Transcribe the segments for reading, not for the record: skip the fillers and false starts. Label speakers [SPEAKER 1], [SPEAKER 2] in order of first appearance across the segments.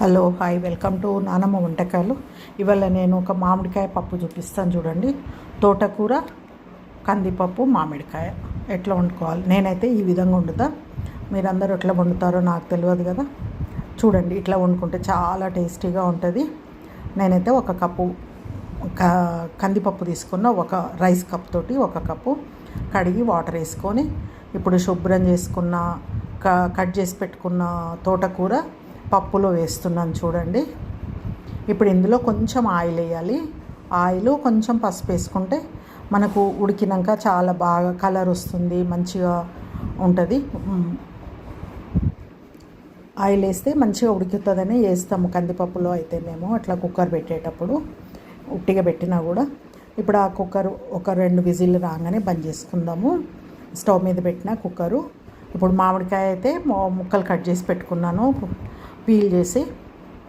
[SPEAKER 1] Hello hi welcome to నానమ్మ వంటకాలు. ఇవాళ నేను ఒక మామిడికాయ పప్పు చూపిస్తాను చూడండి. తోటకూర, కందిపప్పు, మామిడికాయ ఎట్లా వండుకోవాలి. నేనైతే ఈ విధంగా వండుతా. మీరందరూ ఎట్లా వండుతారో నాకు తెలియదు కదా. చూడండి, ఇట్లా వండుకుంటే చాలా టేస్టీగా ఉంటుంది. నేనైతే ఒక కప్పు కందిపప్పు తీసుకున్న, ఒక రైస్ కప్ తోటి ఒక కప్పు కడిగి వాటర్ వేసుకొని, ఇప్పుడు శుభ్రం చేసుకున్న కట్ చేసి పెట్టుకున్న తోటకూర పప్పులో వేస్తున్నాను చూడండి. ఇప్పుడు ఇందులో కొంచెం ఆయిల్ వేయాలి. ఆయిల్ కొంచెం పసుపు వేసుకుంటే మనకు ఉడికినాక చాలా బాగా కలర్ వస్తుంది, మంచిగా ఉంటుంది. ఆయిల్ వేస్తే మంచిగా ఉడుకుతుందని వేస్తాము కందిపప్పులో. అయితే మేము అట్లా కుక్కర్ పెట్టేటప్పుడు ఉట్టిగా పెట్టినా కూడా. ఇప్పుడు ఆ కుక్కర్ ఒక 2 విజిల్ రాగానే బంద్ చేసుకుందాము. స్టవ్ మీద పెట్టిన కుక్కరు. ఇప్పుడు మామిడికాయ అయితే ముక్కలు కట్ చేసి పెట్టుకున్నాను, పీల్ చేసి.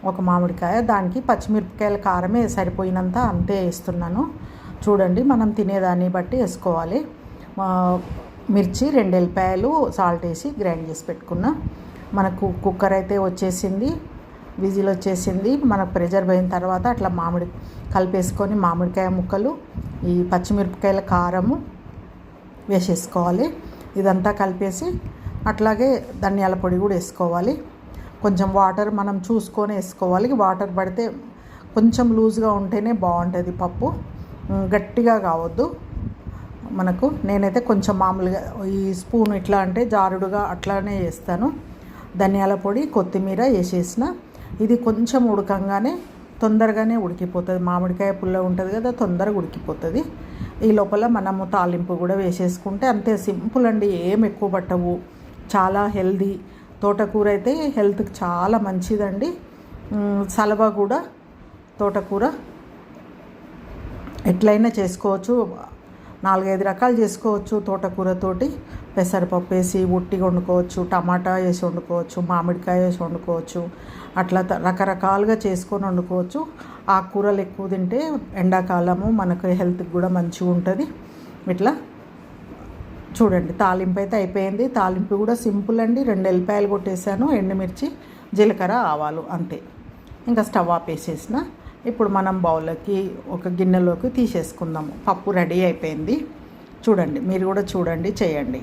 [SPEAKER 1] ఒక మామిడికాయ, దానికి పచ్చిమిరపకాయల కారమే సరిపోయినంత అంతే వేస్తున్నాను చూడండి. మనం తినేదాన్ని బట్టి వేసుకోవాలి. మిర్చి 2 ఎల్లిపాయలు సాల్ట్ వేసి గ్రైండ్ చేసి పెట్టుకున్నా. మనకు కుక్కర్ అయితే వచ్చేసింది, విజిల్ వచ్చేసింది. మనకు ప్రెజర్ పోయిన తర్వాత అట్లా కలిపేసుకొని మామిడికాయ ముక్కలు, ఈ పచ్చిమిరపకాయల కారము వేసేసుకోవాలి. ఇదంతా కలిపేసి అట్లాగే ధనియాల పొడి కూడా వేసుకోవాలి. కొంచెం వాటర్ మనం చూసుకొని వేసుకోవాలి. వాటర్ పడితే కొంచెం లూజ్గా ఉంటేనే బాగుంటుంది పప్పు, గట్టిగా కావద్దు మనకు. నేనైతే కొంచెం మామూలుగా ఈ స్పూన్ ఇట్లా అంటే జారుడుగా అట్లానే వేస్తాను. ధనియాల పొడి, కొత్తిమీర వేసేసిన. ఇది కొంచెం ఉడకంగానే తొందరగానే ఉడికిపోతుంది. మామిడికాయ పుల్ల ఉంటుంది కదా, తొందరగా ఉడికిపోతుంది. ఈ లోపల మనము తాలింపు కూడా వేసేసుకుంటే అంతే, సింపుల్ అండి. ఏం ఎక్కువ పట్టవు, చాలా హెల్దీ. తోటకూర అయితే హెల్త్కి చాలా మంచిదండి. సలవ కూడా తోటకూర ఎట్లయినా చేసుకోవచ్చు. 4-5 రకాలు చేసుకోవచ్చు తోటకూరతోటి. పెసరపప్పు వేసి ఉట్టిగా వండుకోవచ్చు, టమాటా వేసి వండుకోవచ్చు, మామిడికాయ వేసి వండుకోవచ్చు. అట్లా రకరకాలుగా చేసుకొని వండుకోవచ్చు. ఆకుకూరలు ఎక్కువ తింటే ఎండాకాలము మనకు హెల్త్కి కూడా మంచిగా ఉంటుంది. ఇట్లా చూడండి, తాలింపు అయితే అయిపోయింది. తాలింపు కూడా సింపుల్ అండి. 2 ఎల్లిపాయలు కొట్టేసాను, ఎండుమిర్చి, జీలకర్ర, ఆవాలు, అంతే. ఇంకా స్టవ్ ఆపేసేసిన. ఇప్పుడు మనం బౌల్లోకి ఒక గిన్నెలోకి తీసేసుకుందాము. పప్పు రెడీ అయిపోయింది చూడండి. మీరు కూడా చూడండి, చేయండి.